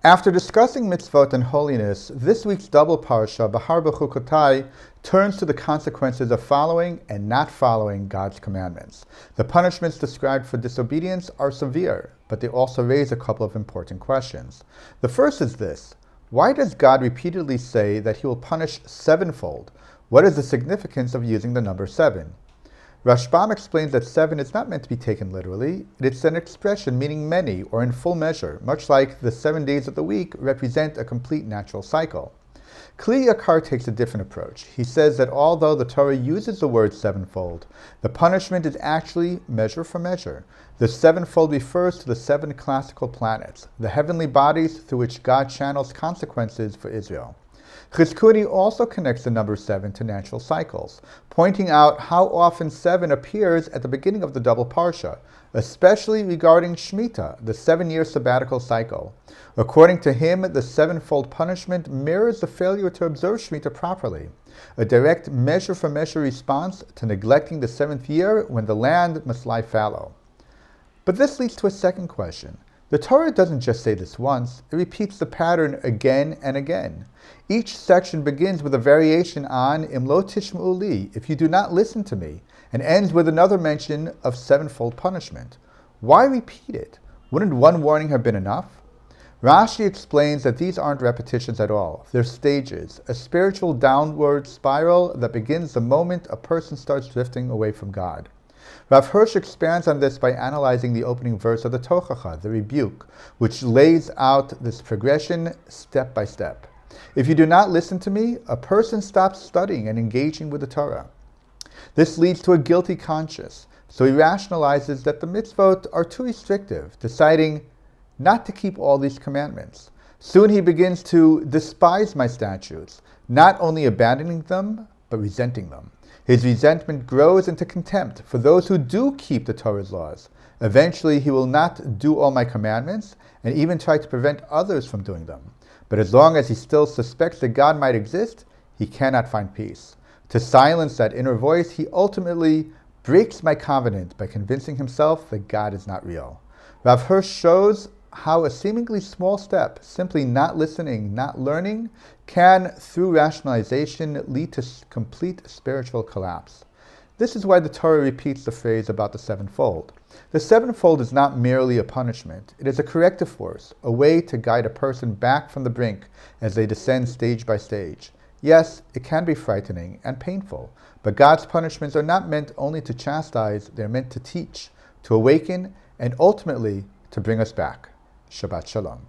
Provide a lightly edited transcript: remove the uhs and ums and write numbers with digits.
After discussing mitzvot and holiness, this week's double parsha, Behar Bechukotai, turns to the consequences of following and not following God's commandments. The punishments described for disobedience are severe, but they also raise a couple of important questions. The first is this: why does God repeatedly say that he will punish sevenfold? What is the significance of using the number 7? Rashbam explains that 7 is not meant to be taken literally. It's an expression meaning many or in full measure, much like the 7 days of the week represent a complete natural cycle. Kli Yakar takes a different approach. He says that although the Torah uses the word sevenfold, the punishment is actually measure for measure. The sevenfold refers to the 7 classical planets, the heavenly bodies through which God channels consequences for Israel. Chizkuni also connects the number 7 to natural cycles, pointing out how often 7 appears at the beginning of the double parsha, especially regarding Shemitah, the 7-year sabbatical cycle. According to him, the sevenfold punishment mirrors the failure to observe Shemitah properly, a direct measure-for-measure response to neglecting the 7th year when the land must lie fallow. But this leads to a second question. The Torah doesn't just say this once, it repeats the pattern again and again. Each section begins with a variation on Im lo tishma'u li, if you do not listen to me, and ends with another mention of sevenfold punishment. Why repeat it? Wouldn't one warning have been enough? Rashi explains that these aren't repetitions at all. They're stages, a spiritual downward spiral that begins the moment a person starts drifting away from God. Rav Hirsch expands on this by analyzing the opening verse of the Tochacha, the rebuke, which lays out this progression step by step. If you do not listen to me, a person stops studying and engaging with the Torah. This leads to a guilty conscience, so he rationalizes that the mitzvot are too restrictive, deciding not to keep all these commandments. Soon he begins to despise my statutes, not only abandoning them, but resenting them. His resentment grows into contempt for those who do keep the Torah's laws. Eventually, he will not do all my commandments and even try to prevent others from doing them. But as long as he still suspects that God might exist, he cannot find peace. To silence that inner voice, he ultimately breaks my covenant by convincing himself that God is not real. Rav Hirsch shows how a seemingly small step, simply not listening, not learning, can, through rationalization, lead to complete spiritual collapse. This is why the Torah repeats the phrase about the sevenfold. The sevenfold is not merely a punishment. It is a corrective force, a way to guide a person back from the brink as they descend stage by stage. Yes, it can be frightening and painful, but God's punishments are not meant only to chastise, they're meant to teach, to awaken, and ultimately to bring us back. Shabbat Shalom.